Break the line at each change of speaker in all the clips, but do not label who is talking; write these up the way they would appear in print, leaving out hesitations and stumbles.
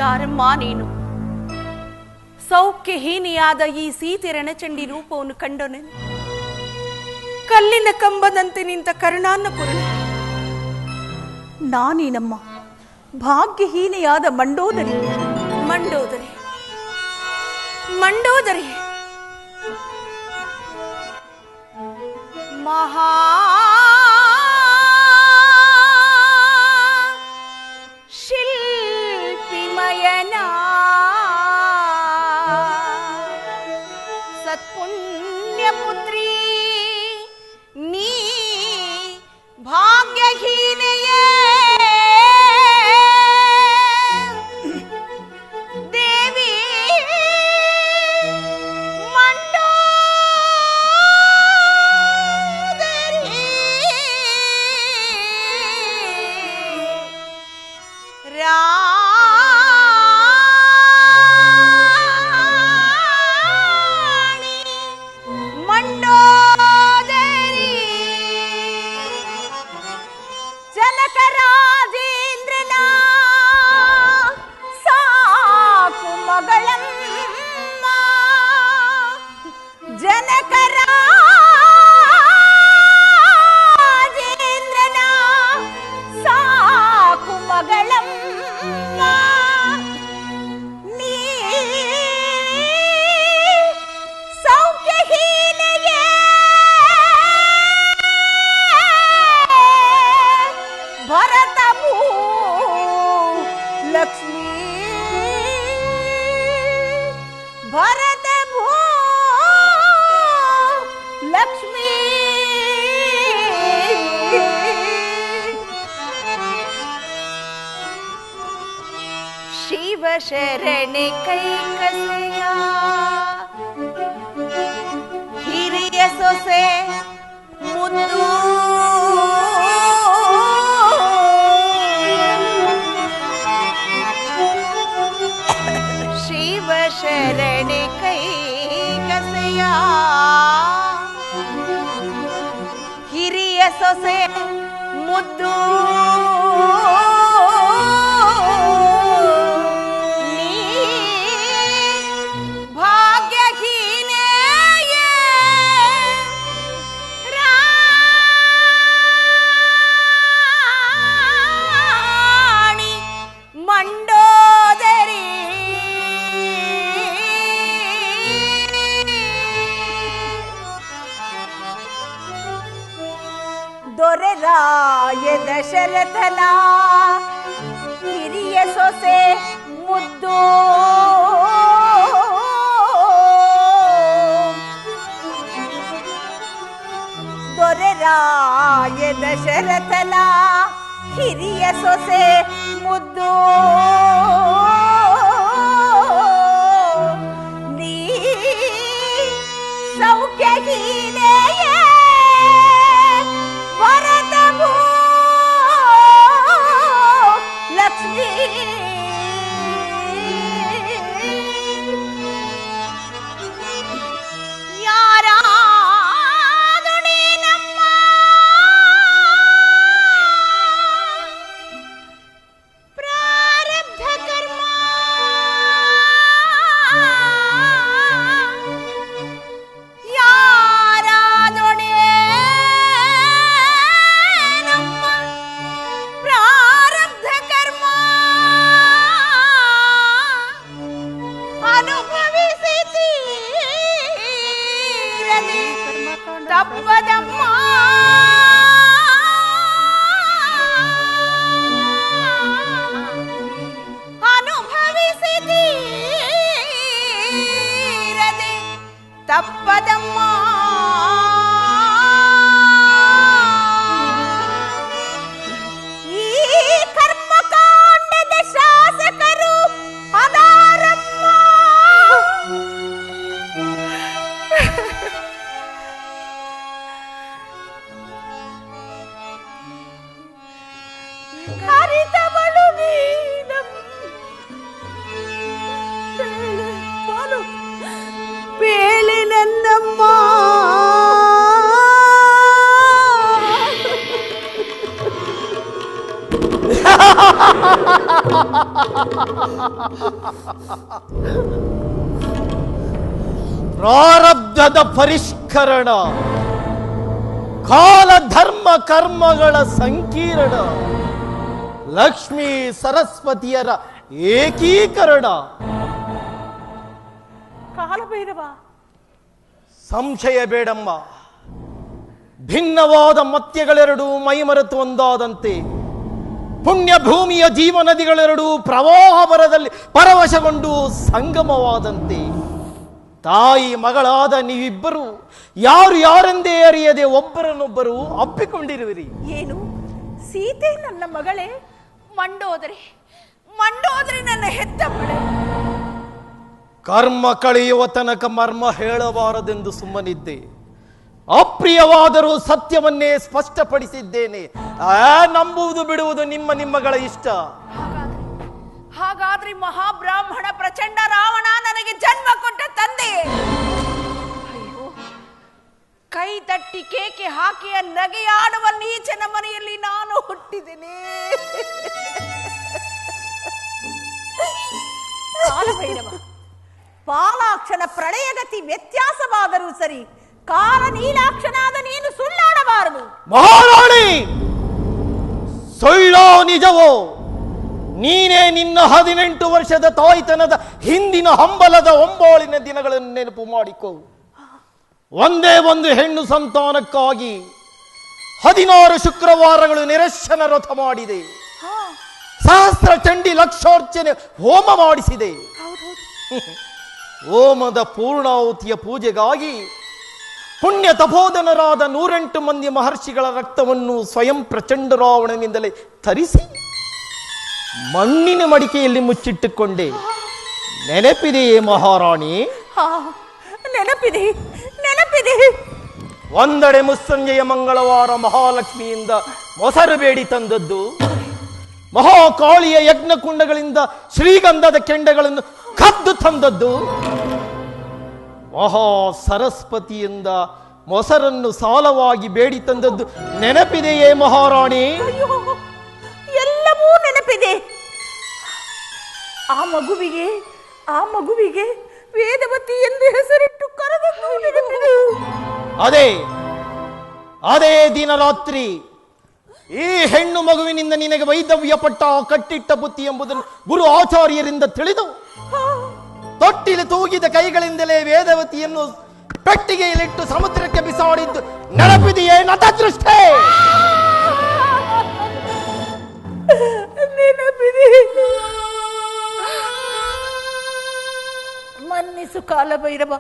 ಯಾರಮ್ಮ ನೀನು? ಸೌಖ್ಯಹೀನಿಯಾದ ಈ ಸೀತೆ ರಣಚಂಡಿ ರೂಪವನ್ನು ಕಂಡನೆ. ಕಲ್ಲಿನ ಕಂಬದಂತೆ ನಿಂತ ಕರುಣಾನ್ನಪೂರ್ಣ
ನಾನೇನಮ್ಮ? ಭಾಗ್ಯಹೀನೆಯಾದ ಮಂಡೋದರಿ.
ಮಂಡೋದರಿ ಮಂಡೋದರಿ ಮಹಾ ಶಿಲ್ಪಿಮಯನ ಸತ್ಪುಣ್ಯ ಪುತ್ರಿ ನೀ ಭಾಗ್ಯಹೀನೆಯೇ ದೇವಿ ಮಂಡೋದರಿ ರಾಣಿ ಮಂಡೋದರಿ ಜನಕರಾಜೇಂದ್ರನ ಸಾಕು ಮಗಳಮ್ಮ. ಜನಕರಾಜೇಂದ್ರನ ಸಾಕು ಮಗಳಮ್ಮ. ನೀ ಸೌಖ್ಯಹೀನೆಯೇ ಭರತ ಭೂ ಲಕ್ಷ್ಮೀ ಭರತ ಭೂ ಲಕ್ಷ್ಮೀ ಶಿವ ಶರಣೆ ಕೈಕಸೆಯ ಹಿರಿಯ ಸೊಸೆ ಮುದ್ದು ಶಿವ ಶರಣೆ ಕೈಕಸೆಯ ಹಿರಿಯ ಸೊಸೆ ಮುದ್ದು ನೀ ಭಾಗ್ಯಹೀನೆಯೇ ರಾಣಿ ಮಂಡೋದರಿ ದೊರೆರಾಯ ದಶರಥನ ಹಿರಿಯ ಸೊಸೆ ಮುದ್ದು ದೊರೆರಾಯ ದಶರಥನ ಹಿರಿಯ ಸೊಸೆ ಮುದ್ದು ನೀ ಸೌಖ್ಯಹೀನೆಯೇ ಭರತ ಭೂ ಲಕ್ಷ್ಮೀ ಯಾರಾದೊಡೆ ನಮ್ಮ ಪ್ರಾರಬ್ಧ ಕರ್ಮ ಯಾರಾದೊಡೆ ನಮ್ಮ ಪ್ರಾರಬ್ಧ ಕರ್ಮ ಅನುಭವಿಸಿ ತೀರದೆ ತಪ್ಪದಮ್ಮ. ಅನುಭವಿಸಿ ತೀರದೆ ತಪ್ಪದಮ್ಮ. ಈ ಕರ್ಮಕಾಂಡದ ಶಾಸಕರು ಅದಾರಮ್ಮ. ಹರಿತವಳು ನೀನಮ್ಮ. ಬೇಳೆ ನನ್ನ
ಪ್ರಾರಬ್ಧದ ಪರಿಷ್ಕರಣ, ಕಾಲ ಧರ್ಮ ಕರ್ಮಗಳ ಸಂಕೀರ್ಣ, ಲಕ್ಷ್ಮೀ ಸರಸ್ವತಿಯರ ಏಕೀಕರಣ.
ಕಾಲಭೈರವ,
ಸಂಶಯ ಬೇಡಮ್ಮ. ಭಿನ್ನವಾದ ಮತ್ಯಗಳೆರಡೂ ಮೈಮರೆತು ಒಂದಾದಂತೆ, ಪುಣ್ಯ ಭೂಮಿಯ ಜೀವ ನದಿಗಳೆರಡೂ ಪ್ರವಾಹ ಬರದಲ್ಲಿ ಪರವಶಗೊಂಡು ಸಂಗಮವಾದಂತೆ, ತಾಯಿ ಮಗಳಾದ ನೀವಿಬ್ಬರು ಯಾರು ಯಾರೆಂದೇ ಅರಿಯದೆ ಒಬ್ಬರನ್ನೊಬ್ಬರು ಅಪ್ಪಿಕೊಂಡಿರುವಿರಿ.
ಏನು ಸೀತೆ ನನ್ನ ಮಗಳೇ?
ಮಂಡೋದರಿ ನನ್ನ ಹೆತ್ತ ಮಳೆ.
ಕರ್ಮ ಕಳೆಯುವ ತನಕ ಮರ್ಮ ಹೇಳಬಾರದೆಂದು ಸುಮ್ಮನಿದ್ದೆ. ಅಪ್ರಿಯವಾದರೂ ಸತ್ಯವನ್ನೇ ಸ್ಪಷ್ಟಪಡಿಸಿದ್ದೇನೆ. ನಂಬುವುದು ಬಿಡುವುದು ನಿಮ್ಮಗಳ ಇಷ್ಟ.
ಹಾಗಾದ್ರೆ ಮಹಾಬ್ರಾಹ್ಮಣ ಪ್ರಚಂಡ ರಾವಣ ನನಗೆ ಜನ್ಮ ಕೊಟ್ಟ ತಂದೆ. ಅಯ್ಯೋ, ಕೈ ತಟ್ಟಿ ಕೇಕೆ ಹಾಕಿಯ ನಗೆಯಾಡುವ ನೀಚನ ಮನೆಯಲ್ಲಿ ನಾನು ಹುಟ್ಟಿದ್ದೇನೆ.
ಕಾಲಭೈರವ, ಪಾಲಾಕ್ಷನ ಪ್ರಳಯಗತಿ ವ್ಯತ್ಯಾಸವಾದರೂ ಸರಿ, ಕಾಲ ನೀಲಾಕ್ಷನಾದ ನೀನು ಸುಳ್ಳಾಡಬಾರದು.
ಮಹಾರಾಣಿ, ಸುಳ್ಳೋ ನಿಜವೋ, ನೀನೇ ನಿನ್ನ 18 ವರ್ಷದ ತಾಯ್ತನದ ಹಿಂದಿನ ಹಂಬಲದ ಒಂಬಾಳಿನ ದಿನಗಳನ್ನು ನೆನಪು ಮಾಡಿಕೋ. ಒಂದೇ ಒಂದು ಹೆಣ್ಣು ಸಂತಾನಕ್ಕಾಗಿ 16 ಶುಕ್ರವಾರಗಳು ನಿರಶನ ವ್ರತ ಮಾಡಿದೆ. ಸಹಸ್ರ ಚಂಡಿ ಲಕ್ಷಾರ್ಚನೆ ಹೋಮ ಮಾಡಿಸಿದೆ. ಹೋಮದ ಪೂರ್ಣಾಹುತಿಯ ಪೂಜೆಗಾಗಿ ಪುಣ್ಯ ತಪೋಧನರಾದ 108 ಮಂದಿ ಮಹರ್ಷಿಗಳ ರಕ್ತವನ್ನು ಸ್ವಯಂ ಪ್ರಚಂಡ ರಾವಣನಿಂದಲೇ ತರಿಸಿ ಮಣ್ಣಿನ ಮಡಿಕೆಯಲ್ಲಿ ಮುಚ್ಚಿಟ್ಟುಕೊಂಡೆ. ನೆನಪಿದೆಯೇ ಮಹಾರಾಣಿ?
ನೆನಪಿದೆ.
ಒಂದೆಡೆ ಮುಸ್ಸಂಜೆಯ ಮಂಗಳವಾರ ಮಹಾಲಕ್ಷ್ಮಿಯಿಂದ ಮೊಸರು ಬೇಡಿ ತಂದದ್ದು, ಮಹಾಕಾಳಿಯ ಯಜ್ಞಕುಂಡಗಳಿಂದ ಶ್ರೀಗಂಧದ ಕೆಂಡಗಳನ್ನು ಕದ್ದು ತಂದದ್ದು, ಮಹಾ ಸರಸ್ವತಿಯಿಂದ ಮೊಸರನ್ನು ಸಾಲವಾಗಿ ಬೇಡಿ ತಂದದ್ದು ನೆನಪಿದೆಯೇ ಮಹಾರಾಣಿ?
ಎಲ್ಲವೂ ನೆನಪಿದೆ. ಆ ಮಗುವಿಗೆ ವೇದವತಿ ಎಂದು ಹೆಸರಿಟ್ಟು ಕರೆದದ್ದು ನೆನಪಿದೆ.
ಅದೇ ದಿನ ರಾತ್ರಿ ಈ ಹೆಣ್ಣು ಮಗುವಿನಿಂದ ನಿನಗೆ ವೈದವ್ಯ ಪಟ್ಟ ಕಟ್ಟಿಟ್ಟ ಬುತ್ತಿ ಎಂಬುದನ್ನು ಗುರು ಆಚಾರ್ಯರಿಂದ ತಿಳಿದು ತೊಟ್ಟಿಲು ತೂಗಿದ ಕೈಗಳಿಂದಲೇ ವೇದವತಿಯನ್ನು ಪೆಟ್ಟಿಗೆಯಲ್ಲಿಟ್ಟು ಸಮುದ್ರಕ್ಕೆ ಬಿಸಾಡಿದ್ದು ನೆನಪಿದೆಯೇ ನತದೃಷ್ಟೇ?
ನೆನಪಿದೆ. ಮನ್ನಿಸು ಕಾಲಭೈರವ,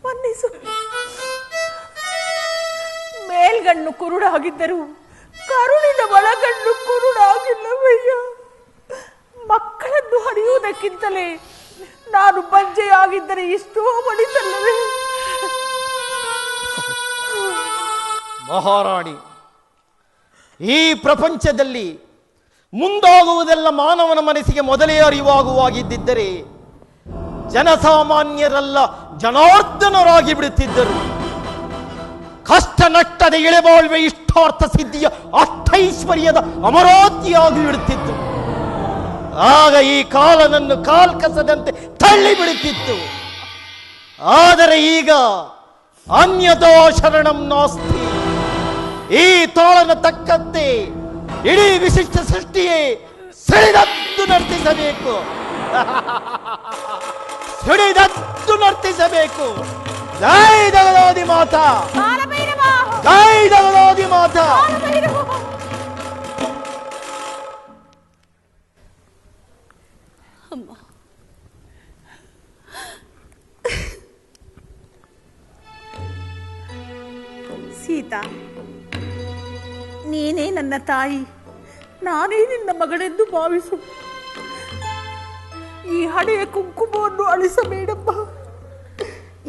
ಮನ್ನಿಸು. ಮೇಲ್ಗಣ್ಣು ಕುರುಡಾಗಿದ್ದರು ಕರುಣಿನ ಒಳಗಣ್ಣು ಕುರುಡಾಗಿಲ್ಲವಯ್ಯ. ಮಕ್ಕಳನ್ನು ಹರಿಯುವುದಕ್ಕಿಂತಲೇ ನಾನು ಬಂಜೆಯಾಗಿದ್ದರೆ ಇಷ್ಟೋ ಮಡಿತಲ್ಲವೇ?
ಮಹಾರಾಣಿ, ಈ ಪ್ರಪಂಚದಲ್ಲಿ ಮುಂದಾಗುವುದೆಲ್ಲ ಮಾನವನ ಮನಸ್ಸಿಗೆ ಮೊದಲೇ ಅರಿವಾಗುವಾಗಿದ್ದರೆ ಜನಸಾಮಾನ್ಯರೆಲ್ಲ ಜನಾರ್ದನರಾಗಿ ಬಿಡುತ್ತಿದ್ದರು. ಕಷ್ಟ ನಷ್ಟದ ಇಳೆಬಾಳ್ವೆ ಇಷ್ಟಾರ್ಥ ಸಿದ್ಧಿಯ ಅಷ್ಟೈಶ್ವರ್ಯದ ಅಮರಾವತಿಯಾಗಿ ಬಿಡುತ್ತಿತ್ತು. ಆಗ ಈ ಕಾಲನನ್ನು ಕಾಲ್ಕಸದಂತೆ ತಳ್ಳಿ ಬಿಡುತ್ತಿತ್ತು. ಆದರೆ ಈಗ ಅನ್ಯಥಾ ಶರಣಂ ನಾಸ್ತಿ. ಈ ತಾಳನ ತಕ್ಕಂತೆ ಇಡೀ ವಿಶಿಷ್ಟ ಸೃಷ್ಟಿಯೇ ಸಿಡಿದದ್ದು ನರ್ತಿಸಬೇಕು. ಜೈ ದಗದಾದಿ ಮಾತಾ, ಜೈ ದಗದಾದಿ ಮಾತಾ.
ಸೀತಾ, ನೀನೇ ನನ್ನ ತಾಯಿ, ನಾನೇ ನಿನ್ನ ಮಗಳೆಂದು ಭಾವಿಸು. ಈ ಹಣೆಯ ಕುಂಕುಮವನ್ನು ಅಳಿಸಬೇಡಮ್ಮ.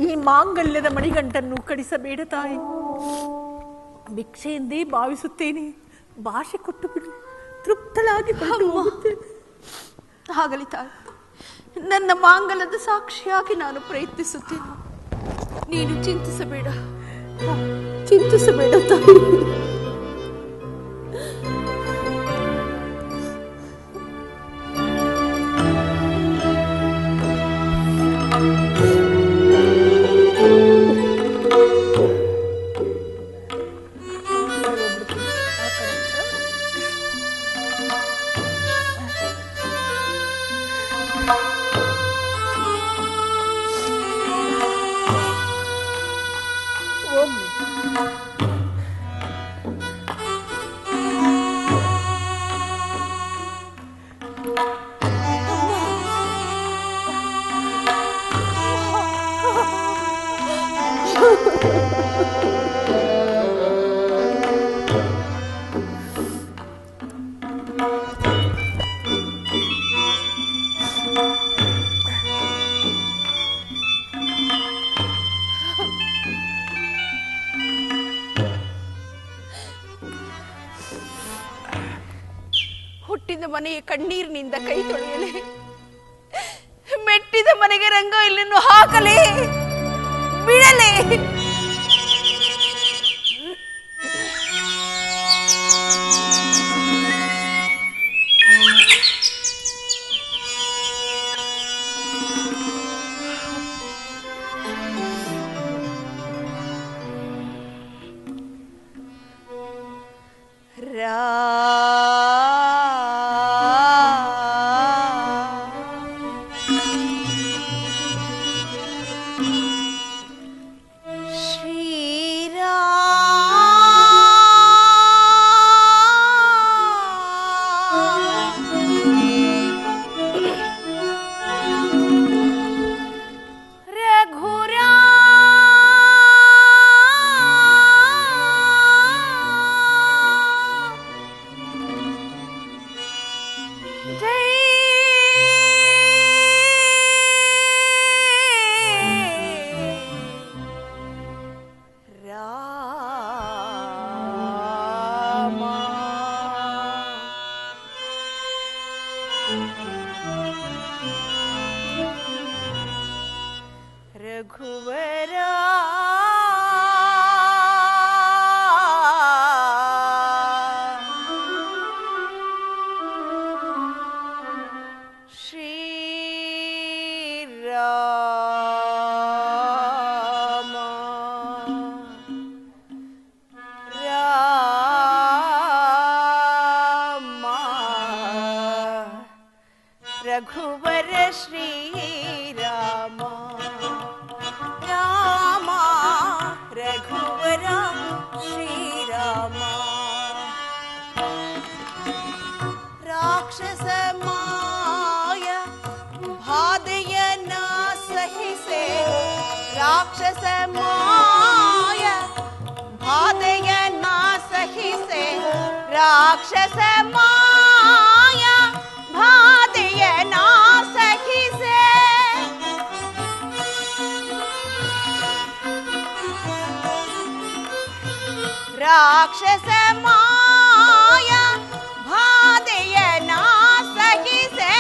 ಈ ಮಾಂಗಲ್ಯದ ಮಣಿಗಂಟನ್ನು ಕಡಿಸಬೇಡ ತಾಯಿ. ಭಿಕ್ಷೆ ಎಂದೇ ಭಾವಿಸುತ್ತೇನೆ. ಭಾಷೆ ಕೊಟ್ಟು ಬಿಡು, ತೃಪ್ತಳಾಗಿ ಹೋಗುತ್ತೇನೆ.
ಆಗಲಿ ತಾಯಿ, ನನ್ನ ಮಾಂಗಲ್ಯದ ಸಾಕ್ಷಿಯಾಗಿ ನಾನು ಪ್ರಯತ್ನಿಸುತ್ತೇನೆ. ನೀನು ಚಿಂತಿಸಬೇಡ ತಾಯಿ. ಹುಟ್ಟಿದ ಮನೆಯ ಕಣ್ಣೀರಿನಿಂದ ಕೈ ತೊಳೆಯಲಿ, ಮೆಟ್ಟಿದ ಮನೆಗೆ ರಂಗೋಲಿಯನ್ನು ಹಾಕಲಿ, ಬಿಡಲಿ. ರಘುವರ ಶ್ರೀರಾಮ ರಾಮ ರಘುವರ ಶ್ರೀರಾಮ ರಾಮ ರಘುವರ ಶ್ರೀರಾಮ ರಾಕ್ಷಸ ಮಾಯ ಬಾಧೆಯನ್ನ ಸಹಿಸೆ ರಾಕ್ಷಸ ಮಾಯ ಬಾಧೆಯನ್ನ ಸಹಿಸೆ ರಾಕ್ಷಸ ಮಾಯ ಬಾಧೆಯನ್ನ ಸಹಿಸೆ ರಾಕ್ಷಸ ಮಾಯ ಬಾಧೆಯನ್ನ ಸಹಿಸೆ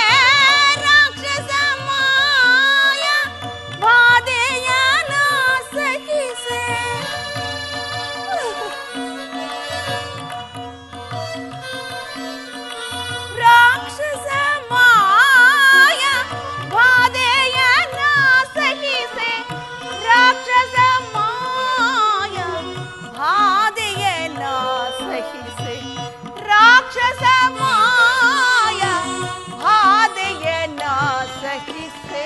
ರಾಕ್ಷಸ ಮಾಯ ಬಾಧೆಯನ್ನ ಸಹಿಸೆ ರಾಕ್ಷಸ ಮಾಯ ಬಾಧೆಯನ್ನ ಸಹಿಸೆ ರಾಕ್ಷಸ ಮಾಯ ಬಾಧೆಯನ್ನ ಸಹಿಸೆ ರಾಕ್ಷಸ ಮಾಯ ಬಾಧೆಯನ್ನ ಸಹಿಸೆ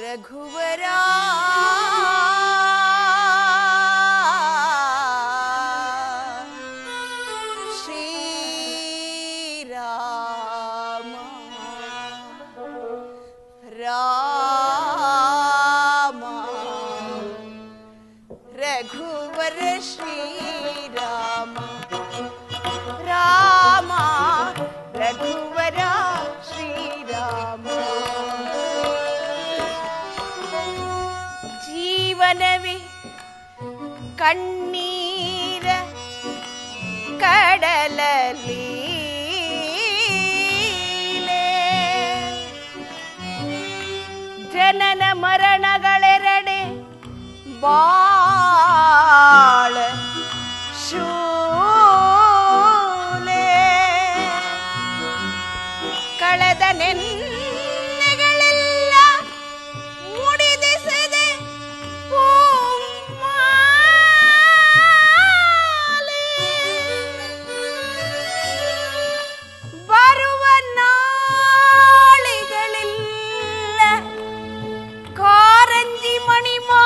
ರಘುವರ ಶ್ರೀರಾಮ ರಾಮ ರಘುವರ ಶ್ರೀರಾಮ ರಾಮ ರಘುವರ ಶ್ರೀರಾಮ ಜೀವನವೇ ಕಣ್ಣೀರ ಕಡಲಲ್ಲಿ ಜನನ ಮರಣಗಳೆರಡೆ ಬಾಳ ಶೂಲೆ ಕಳೆದ ನೆನ್ನೆಗಳೆಲ್ಲ ಮುಡಿದಿಸದೆ ಬರುವ ನಾಳಿಗಳಿಲ್ಲ ಕಾರಂಜಿ ಮಣಿಮಾಲೆ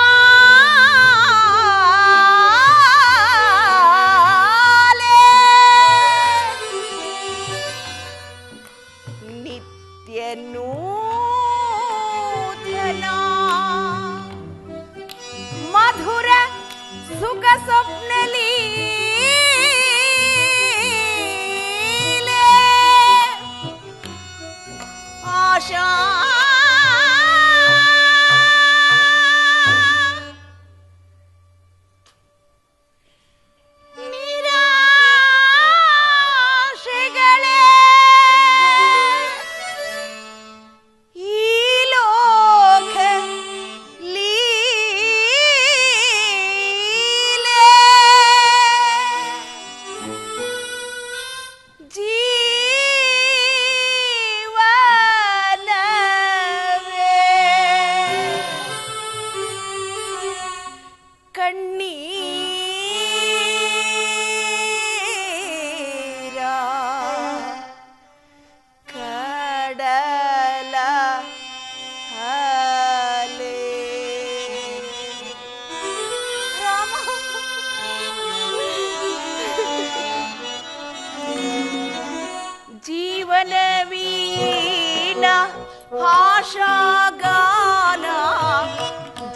ಆಶಾಗಾನ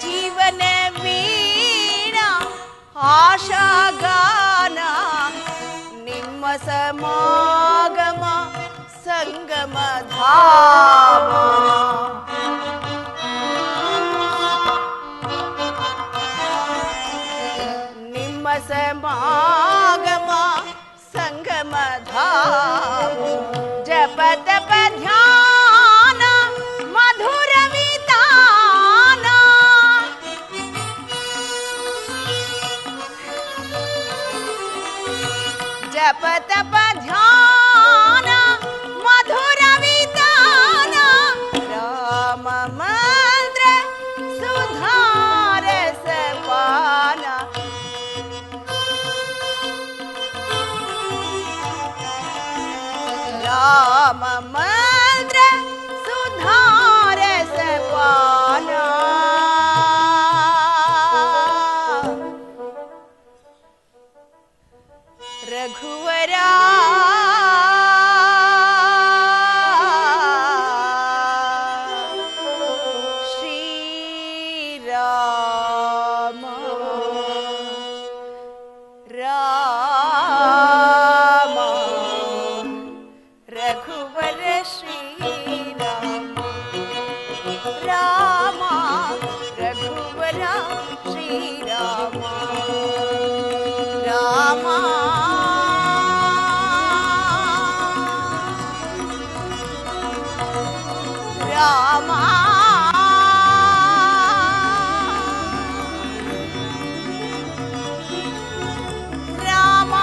ಜೀವನ ವೀಣ ಆಶಾಗಾನ ನಿಮ್ಮ ಸಮಾಗಮ ಸಂಗಮ ಧಾಮ ನಿಮ್ಮ ಸಮಾಗಮ ಸಂಗಮ ಧಾಮ ಜಪ ತಪ ಧ್ಯಾನ ಮಧುರ ವಿತಾನ ಜಪ ತಪ ಧ್ಯಾನ ಮಧುರ ವಿತಾನ ರಾಮ ಮಂತ್ರ ಸುಧಾರಸ ಪಾನ ರಾಮ ಮಂತ್ರ ಸುಧಾರಸ ಪಾನ ರಘುವರ ಶ್ರೀರಾಮ ರಾಮ ರಘುವರ ಶ್ರೀರಾಮ ರಾಮ ರಘುವರ ಶ್ರೀರಾಮ ರಾಮ ರಾಮ ರಾಮ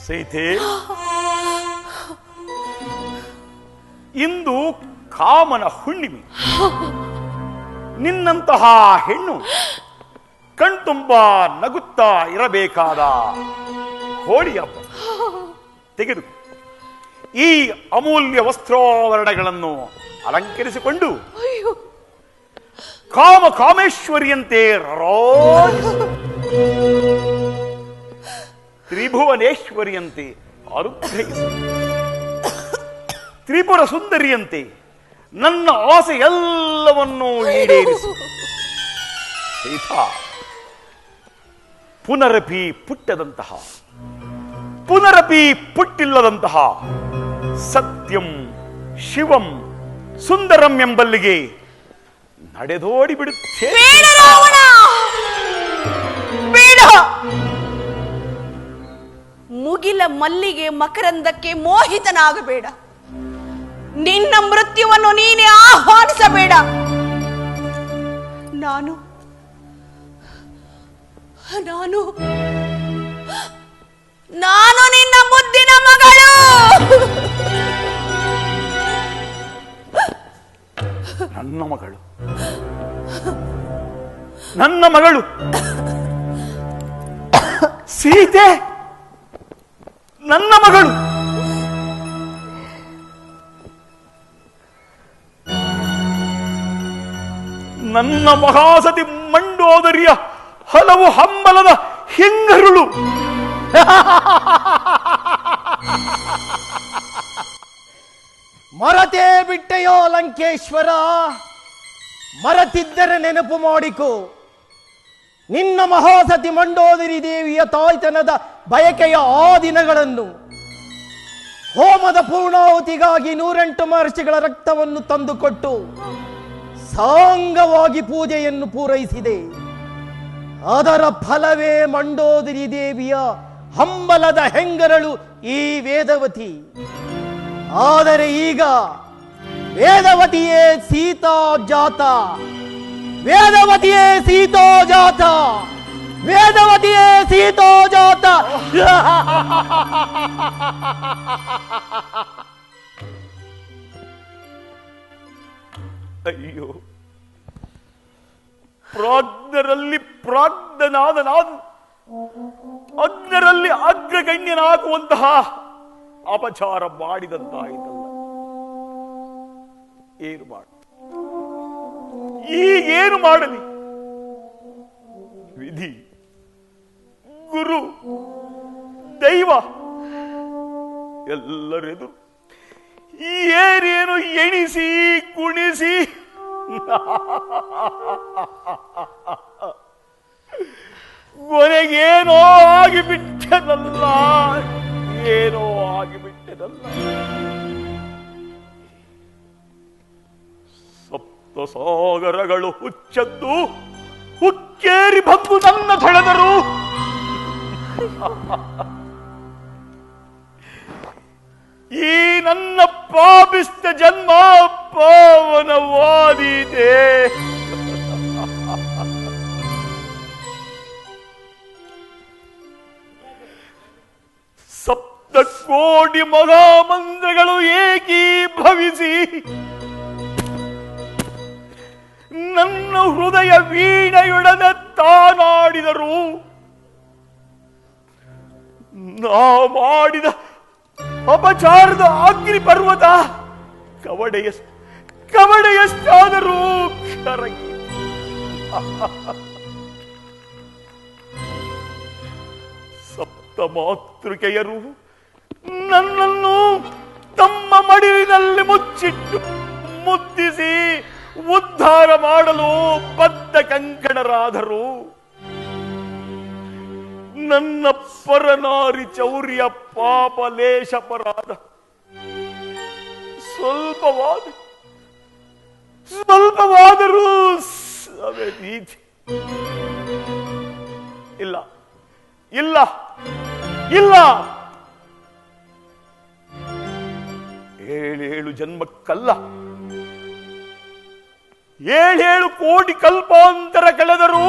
ಸೀತೆ, ಇಂದು ಕಾಮನ ಹುಣ್ಣಿಮೆ. ನಿನ್ನಂತಹ ಹೆಣ್ಣು ಕಣ್ತುಂಬ ನಗುತ್ತಾ ಇರಬೇಕಾದ ಹೋಳಿ ಹಬ್ಬ. ತೆಗೆದು ಈ ಅಮೂಲ್ಯ ವಸ್ತ್ರಾವರಣಗಳನ್ನು ಅಲಂಕರಿಸಿಕೊಂಡು ಕಾಮ ಕಾಮೇಶ್ವರಿಯಂತೆ ರಾರಾಜಿಸು. ತ್ರಿಭುವನೇಶ್ವರಿಯಂತೆ ಅನುಗ್ರಹಿಸು. ತ್ರಿಪುರ ಸುಂದರಿಯಂತೆ ನನ್ನ ಆಸೆ ಎಲ್ಲವನ್ನೂ ಈಡೇರಿಸು. ಸೀತಾ, ಪುನರಪಿ ಪುಟ್ಟದಂತಹ, ಪುನರಪಿ ಪುಟ್ಟಿಲ್ಲದಂತಹ ಸತ್ಯಂ ಶಿವಂ ಸುಂದರಂ ಎಂಬಲ್ಲಿಗೆ ನಡೆದೋಡಿ ಬಿಡುತ್ತೇನೆ.
ಮುಗಿಲ ಮಲ್ಲಿಗೆ ಮಕರಂದಕ್ಕೆ ಮೋಹಿತನಾಗಬೇಡ. ನಿನ್ನ ಮೃತ್ಯುವನ್ನು ನೀನೇ ಆಹ್ವಾನಿಸಬೇಡ. ನಾನು ನಾನು ನಾನು ನಿನ್ನ ಮುದ್ದಿನ ಮಗಳು.
ನನ್ನ ಮಗಳು, ನನ್ನ ಮಗಳು ಸೀತೆ, ನನ್ನ ಮಗಳು. ನನ್ನ ಮಹಾಸತಿ ಮಂಡೋದರಿಯ ಹಲವು ಹಂಬಲದ ಹೆಂಗರುಳು.
ಮರತೇ ಬಿಟ್ಟೆಯೋ ಲಂಕೇಶ್ವರ, ಮರತಿದ್ದರೆ ನೆನಪು ಮಾಡಿಕೊ. ನಿನ್ನ ಮಹಾಸತಿ ಮಂಡೋದರಿ ದೇವಿಯ ತಾಯ್ತನದ ಬಯಕೆಯ ಆ ದಿನಗಳನ್ನು. ಹೋಮದ ಪೂರ್ಣಾಹುತಿಗಾಗಿ 108 ಮಹರ್ಷಿಗಳ ರಕ್ತವನ್ನು ತಂದುಕೊಟ್ಟು ಸಾಂಗವಾಗಿ ಪೂಜೆಯನ್ನು ಪೂರೈಸಿದೆ. ಅದರ ಫಲವೇ ಮಂಡೋದರಿ ದೇವಿಯ ಹಂಬಲದ ಹೆಂಗರಳು ಈ ವೇದವತಿ. ಆದರೆ ಈಗ ವೇದವತಿಯೇ ಸೀತಾ ಜಾತ, ವೇದವತಿಯೇ ಸೀತಾ ಜಾತ, ವೇದವತಿಯೇ ಸೀತಾ ಜಾತ.
ಅಯ್ಯೋ, ಪ್ರಾಜ್ಞರಲ್ಲಿ ಪ್ರಾಜ್ಞನಾದ ನಾನು ಅಗ್ನರಲ್ಲಿ ಅಗ್ರಗಣ್ಯನಾಗುವಂತಹ ಅಪಚಾರ ಮಾಡಿದಂತಾಯಿತಲ್ಲ. ಏನು ಮಾಡ, ಈಗೇನು ಮಾಡಲಿ? ವಿಧಿ, ಗುರು, ದೈವ ಎಲ್ಲರೆದುರು ಏನೇನು ಎಣಿಸಿ ಕುಣಿಸಿ ಕೊನೆಗೇನೋ ಆಗಿಬಿಟ್ಟದಲ್ಲ, ಏನೋ ಆಗಿಬಿಟ್ಟದಲ್ಲ. ಸಪ್ತ ಸಾಗರಗಳು ಹುಚ್ಚದ್ದು ಹುಕ್ಕೇರಿ ಬಂದು ನನ್ನ ತೊಳೆದರು. ಈ ನನ್ನ ಪಾಪಿಷ್ಟ ಜನ್ಮ ಪಾವನವಾದೀತೆ. ಸಪ್ತ ಕೋಟಿ ಮಹಾಮಂತ್ರಗಳು ಏಕೀಭವಿಸಿ ನನ್ನ ಹೃದಯ ವೀಣೆಯೊಡನೆ ತಾನಾಡಿದರು. ನಾ ಮಾಡಿದ ಅಪಚಾರದ ಅಗ್ನಿ ಪರ್ವತ ಕವಡೆಯಷ್ಟಾದರೂ ಕರಗಿ ಸಪ್ತ ಮಾತೃಕೆಯರು ನನ್ನನ್ನು ತಮ್ಮ ಮಡಿಲಿನಲ್ಲಿ ಮುಚ್ಚಿಟ್ಟು ಮುದ್ದಿಸಿ ಉದ್ಧಾರ ಮಾಡಲು ಬದ್ಧ ಕಂಕಣರಾದರು. ನನ್ನ ಪರನಾರಿ ಚೌರ್ಯ ಪಾಪ ಲೇಷಪರಾಧ ಸ್ವಲ್ಪವಾದರೂ ನೀತಿ ಇಲ್ಲ ಇಲ್ಲ ಇಲ್ಲ. 7 ಜನ್ಮಕ್ಕಲ್ಲ, 7 ಕೋಟಿ ಕಲ್ಪಾಂತರ ಕಳೆದರೂ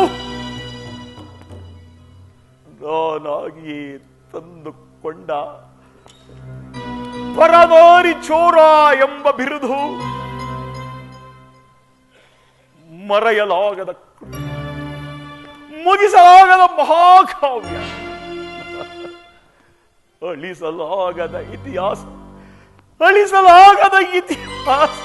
ನಾನಾಗಿಯೇ ತಂದುಕೊಂಡ ಪರನಾರಿ ಚೋರ ಎಂಬ ಬಿರುದು ಮರೆಯಲಾಗದ, ಮುಗಿಸಲಾಗದ ಮಹಾಕಾವ್ಯ, ಅಳಿಸಲಾಗದ ಇತಿಹಾಸ, ಅಳಿಸಲಾಗದ ಇತಿಹಾಸ.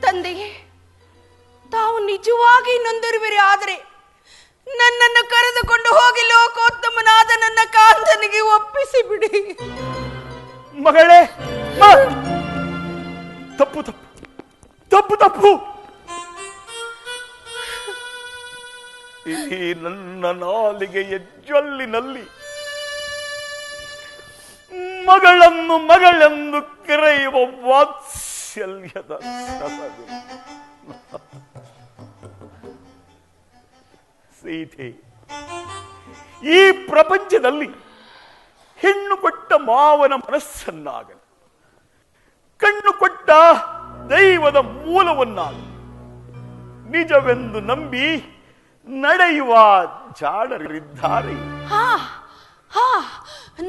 ತಂದೆಯೇ, ತಾವು ನಿಜವಾಗಿ ನೊಂದಿರುವಿರಿ. ಆದರೆ ನನ್ನನ್ನು ಕರೆದುಕೊಂಡು ಹೋಗಿ ಲೋಕೋತ್ತಮನಾದ ನನ್ನ ಕಾಂತನಿಗೆ ಒಪ್ಪಿಸಿ ಬಿಡಿ.
ಮಗಳೇ, ತಪ್ಪು ತಪ್ಪು ತಪ್ಪು ತಪ್ಪು. ಈ ನನ್ನ ನಾಲಿಗೆಯ ಜೊಲ್ಲಿನಲ್ಲಿ ಮಗಳೆಂದು ಕರೆಯುವ ವಾತ್ಸಲ್ಯದ ಸೀತೆ, ಈ ಪ್ರಪಂಚದಲ್ಲಿ ಹೆಣ್ಣು ಕೊಟ್ಟ ಮಾವನ ಮನಸ್ಸನ್ನಾಗಲಿ, ಕಣ್ಣು ಕೊಟ್ಟ ದೈವದ ಮೂಲವನ್ನಾಗಲಿ ನಿಜವೆಂದು ನಂಬಿ ನಡೆಯುವ ಜಾಣರಿದ್ದಾರೆ.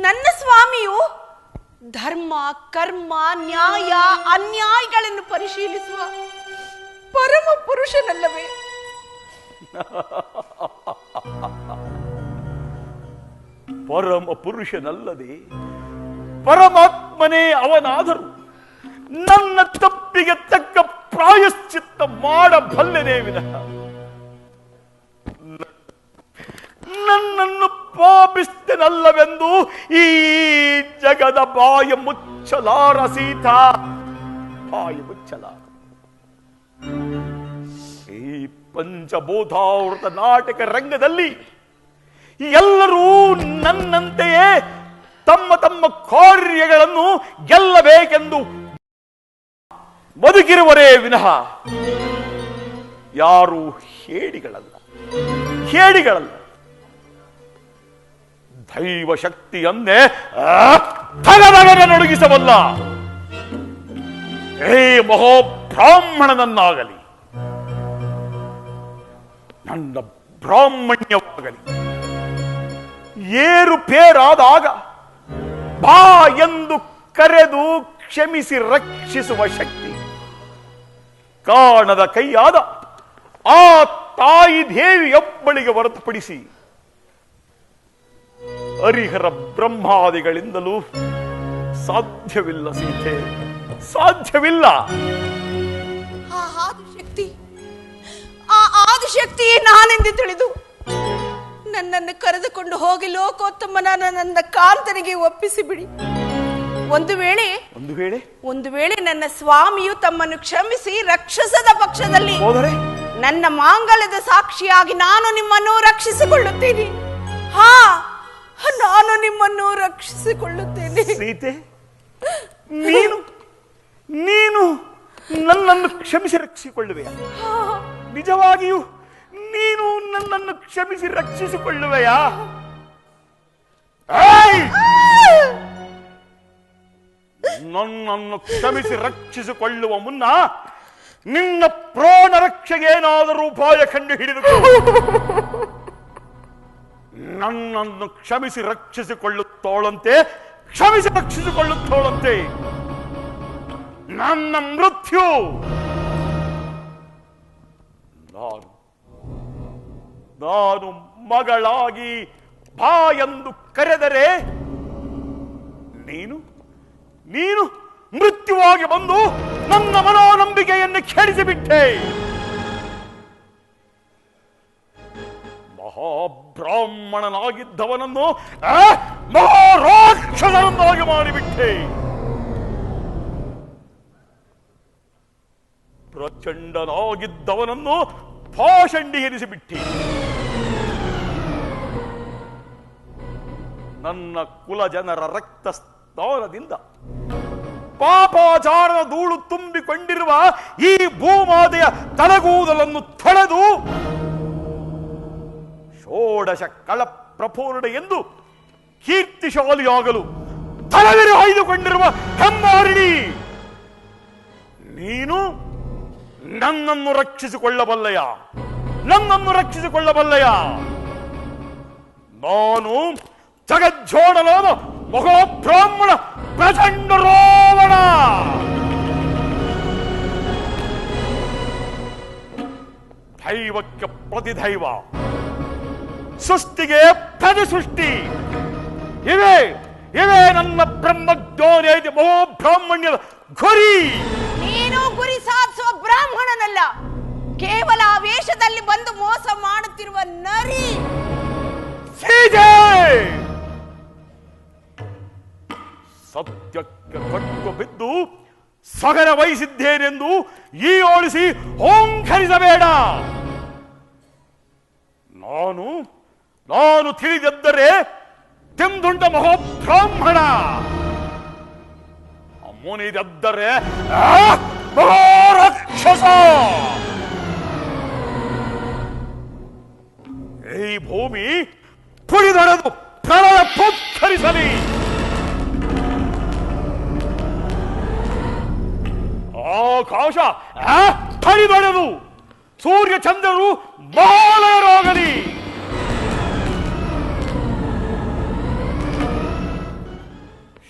ನನ್ನ ಸ್ವಾಮಿಯು ಧರ್ಮ, ಕರ್ಮ, ನ್ಯಾಯ, ಅನ್ಯಾಯಗಳನ್ನು ಪರಿಶೀಲಿಸುವ ಪರಮ ಪುರುಷನಲ್ಲವೇ?
ಪರಮ ಪುರುಷನಲ್ಲದೆ ಪರಮಾತ್ಮನೇ ಅವನಾದರೂ ನನ್ನ ತಪ್ಪಿಗೆ ತಕ್ಕ ಪ್ರಾಯಶ್ಚಿತ್ತ ಮಾಡಬಲ್ಲನೇ ವಿನಃ ನನ್ನನ್ನು ಪಾಪಿಸ್ತೇನಲ್ಲವೆಂದು ಈ ಜಗದ ಬಾಯ ಮುಚ್ಚಲಾರ ಸೀತಾ, ಬಾಯ ಮುಚ್ಚಲಾರ. ಈ ಪಂಚಬೋಧಾವೃತ ನಾಟಕ ರಂಗದಲ್ಲಿ ಎಲ್ಲರೂ ನನ್ನಂತೆಯೇ ತಮ್ಮ ತಮ್ಮ ಕಾರ್ಯಗಳನ್ನು ಗೆಲ್ಲಬೇಕೆಂದು ಬದುಕಿರುವರೇ ವಿನಃ ಯಾರು ಹೇಡಿಗಳಲ್ಲ. ದೈವ ಶಕ್ತಿಯನ್ನೇ ತಗದಗನ ನಡುಗಿಸಬಲ್ಲ ಏ ಮಹಾಬ್ರಾಹ್ಮಣನನ್ನಾಗಲಿ, ನನ್ನ ಬ್ರಾಹ್ಮಣ್ಯವಾಗಲಿ ಏರುಪೇರಾದಾಗ ಬಾ ಎಂದು ಕರೆದು ಕ್ಷಮಿಸಿ ರಕ್ಷಿಸುವ ಶಕ್ತಿ ಕಾಣದ ಕೈಯಾದ ಆ ತಾಯಿ ದೇವಿಯೊಬ್ಬಳಿಗೆ ಹೊರತುಪಡಿಸಿ ಹರಿಹರ ಬ್ರಹ್ಮಾದಿಗಳಿಂದಲೂ ಸಾಧ್ಯವಿಲ್ಲ ಸೀತೆ, ಸಾಧ್ಯವಿಲ್ಲ.
ಆ ಆದಿಶಕ್ತಿ ನಾನೆಂದು ತಿಳಿದು ನನ್ನನ್ನು ಕರೆದುಕೊಂಡು ಹೋಗಿ ಲೋಕೋತ್ತಮನಾದ ನನ್ನ ಕಾಂತನಿಗೆ ಒಪ್ಪಿಸಿ ಬಿಡಿ. ಒಂದು ವೇಳೆ ನನ್ನ ಸ್ವಾಮಿಯು ತಮ್ಮನ್ನು ಕ್ಷಮಿಸಿ ರಕ್ಷಸದ ಪಕ್ಷದಲ್ಲಿ
ಹೋದರೆ
ನನ್ನ ಮಾಂಗಲ್ಯದ ಸಾಕ್ಷಿಯಾಗಿ ನಾನು ನಿಮ್ಮನ್ನು ರಕ್ಷಿಸಿಕೊಳ್ಳುತ್ತೇನೆ. ನಾನು ನಿಮ್ಮನ್ನು ರಕ್ಷಿಸಿಕೊಳ್ಳುತ್ತೇನೆ.
ಸೀತೆ, ನೀನು ನನ್ನನ್ನು ಕ್ಷಮಿಸಿ ರಕ್ಷಿಸಿಕೊಳ್ಳುವೆಯಾ? ನಿಜವಾಗಿಯೂ ನೀನು ನನ್ನನ್ನು ಕ್ಷಮಿಸಿ ರಕ್ಷಿಸಿಕೊಳ್ಳುವೆಯಾ? ನನ್ನನ್ನು ಕ್ಷಮಿಸಿ ರಕ್ಷಿಸಿಕೊಳ್ಳುವ ಮುನ್ನ ನಿನ್ನ ಪ್ರಾಣ ರಕ್ಷೆಗೆ ಏನಾದರೂ ಉಪಾಯ ಕಂಡು ಹಿಡಿದು ನನ್ನನ್ನು ಕ್ಷಮಿಸಿ ರಕ್ಷಿಸಿಕೊಳ್ಳುತ್ತೋಳಂತೆ ನನ್ನ ಮೃತ್ಯು ನಾನು ಮಗಳಾಗಿ ಬಾ ಎಂದು ಕರೆದರೆ ನೀನು ಮೃತ್ಯುವಾಗಿ ಬಂದು ನನ್ನ ಮನೋನಂಬಿಕೆಯನ್ನು ಕೆಡಿಸಿಬಿಟ್ಟೆ. ಮಹಾಬ್ರಾಹ್ಮಣನಾಗಿದ್ದವನನ್ನು ಮಹಾರಾಕ್ಷಸನನ್ನಾಗಿ ಮಾಡಿಬಿಟ್ಟೆ. ಪ್ರಚಂಡನಾಗಿದ್ದವನನ್ನು ಪಾಷಂಡಿ ಎನಿಸಿಬಿಟ್ಟೆ. ನನ್ನ ಕುಲ ಜನರ ರಕ್ತ ಸ್ನಾನದಿಂದ ಪಾಪಾಚಾರದ ಧೂಳು ತುಂಬಿಕೊಂಡಿರುವ ಈ ಭೂಮಾತೆಯ ತಲೆಗೂದಲನ್ನು ತೊಳೆದು ಷೋಡಶ ಕಳ ಪ್ರಪೂರ್ಣ ಎಂದು ಕೀರ್ತಿಶಾಲಿಯಾಗಲು ತಲೆವಿರಿ ಹೊಯ್ದುಕೊಂಡಿರುವ ಹೆಮ್ಮಾರಿಣಿ, ನೀನು ನನ್ನನ್ನು ರಕ್ಷಿಸಿಕೊಳ್ಳಬಲ್ಲೆಯ? ನಾನು ಜಗಜ್ಜೋಡಲಾದ ಮಹಾಬ್ರಾಹ್ಮಣ ಪ್ರಚಂಡ ರಾವಣ. ದೈವಕ್ಕೆ ಪ್ರತಿದೈವ, ಸೃಷ್ಟಿಗೆ ಪ್ರತಿಸೃಷ್ಟಿ, ಇವೇ ನನ್ನ ಬ್ರಹ್ಮಜ್ಞಾನ ಮಹಾಬ್ರಾಹ್ಮಣ್ಯದ ಗುರಿ.
ನೀನು ಗುರಿ ಸಾಧಿಸುವ ಬ್ರಾಹ್ಮಣನಲ್ಲ, ಕೇವಲ ವೇಷದಲ್ಲಿ ಬಂದು ಮೋಸ ಮಾಡುತ್ತಿರುವ ನರಿ.
ಸತ್ಯಕ್ಕೆ ಕಟ್ಟು ಬಿದ್ದು ಸಗರ ವಹಿಸಿದ್ದೇನೆಂದು ಈ ಓಡಿಸಿ ಓಂಕರಿಸಬೇಡ. ನಾನು ತಿಳಿದೆದ್ದರೆ ತೆಂದುಂಡ ಮಹಾಬ್ರಾಹ್ಮಣ, ಅಮ್ಮನಿದೆದ್ದರೆ ಮಹಾರಾಕ್ಷಸ. ಈ ಭೂಮಿ ಪುಡಿದೊಡೆದು ಪ್ರಳಯ ಪುಕ್ಕರಿಸಲಿ. ಆಕಾಶ ಹರಿದೊಡೆದು ಸೂರ್ಯ ಚಂದ್ರರು ಬಾಲಯರಾಗಲಿ.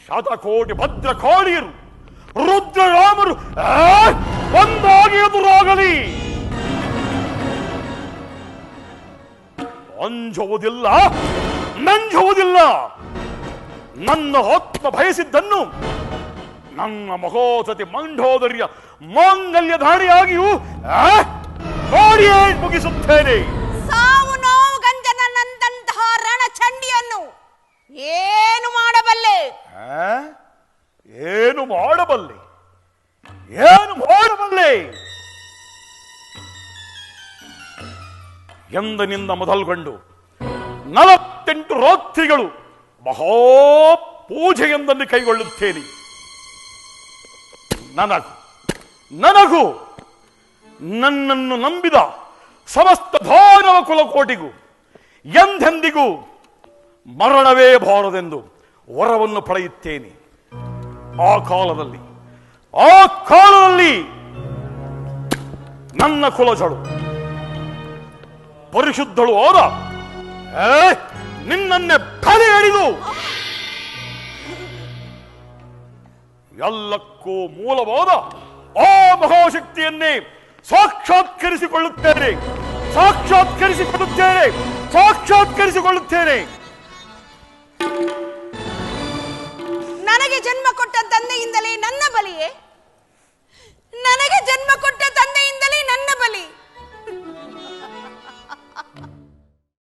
ಶತಕೋಟಿ ಭದ್ರಕಾಳಿಯರು ರುದ್ರರಾಮರು ಒಂದಾಗಿ ಎದುರಾಗಲಿ. ನಂಜುವುದಿಲ್ಲ. ನನ್ನ ಆತ್ಮ ಬಯಸಿದ್ದನ್ನು ನನ್ನ ಮಹೋಸತಿ ಮಂಡೋದರಿಯ ಮಾಂಗಲ್ಯ ಧಾರಿಯಾಗಿಯೂ ನೋಡಿಯೇ ಮುಗಿಸುತ್ತೇನೆ.
ಸಾವು ನೋವು ಗಂಜನಂತಹ ರಣಚಂಡಿಯನ್ನು ಏನು ಮಾಡಬಲ್ಲೆ?
ಏನು ಮಾಡಬಲ್ಲೆ ಎಂದನಿಂದ ಮೊದಲುಗೊಂಡು 48 ರಾತ್ರಿಗಳು ಮಹಾಪೂಜೆಯೊಂದನ್ನು ಕೈಗೊಳ್ಳುತ್ತೇನೆ. ನನಗೂ ನನ್ನನ್ನು ನಂಬಿದ ಸಮಸ್ತ ಭಾರವ ಕುಲಕೋಟಿಗೂ ಎಂದೆಂದಿಗೂ ಮರಣವೇ ಬಾರದೆಂದು ವರವನ್ನು ಪಡೆಯುತ್ತೇನೆ. ಆ ಕಾಲದಲ್ಲಿ ನನ್ನ ಕುಲಜಳು ಪರಿಶುದ್ಧಳು ಆದ ನಿನ್ನನ್ನೇ ಬಲಿ ಹಿಡಿದು ಎಲ್ಲಕ್ಕೂ ಮೂಲವಾದ ಆ ಮಹಾಶಕ್ತಿಯನ್ನೇ ಸಾಕ್ಷಾತ್ಕರಿಸಿಕೊಳ್ಳುತ್ತೇನೆ.
ನನಗೆ ಜನ್ಮ ಕೊಟ್ಟ ತಂದೆಯಿಂದಲೇ ನನ್ನ ಬಲಿಯೇ? ನನಗೆ ಜನ್ಮ ಕೊಟ್ಟ ತಂದೆಯಿಂದಲೇ ನನ್ನ ಬಲಿ?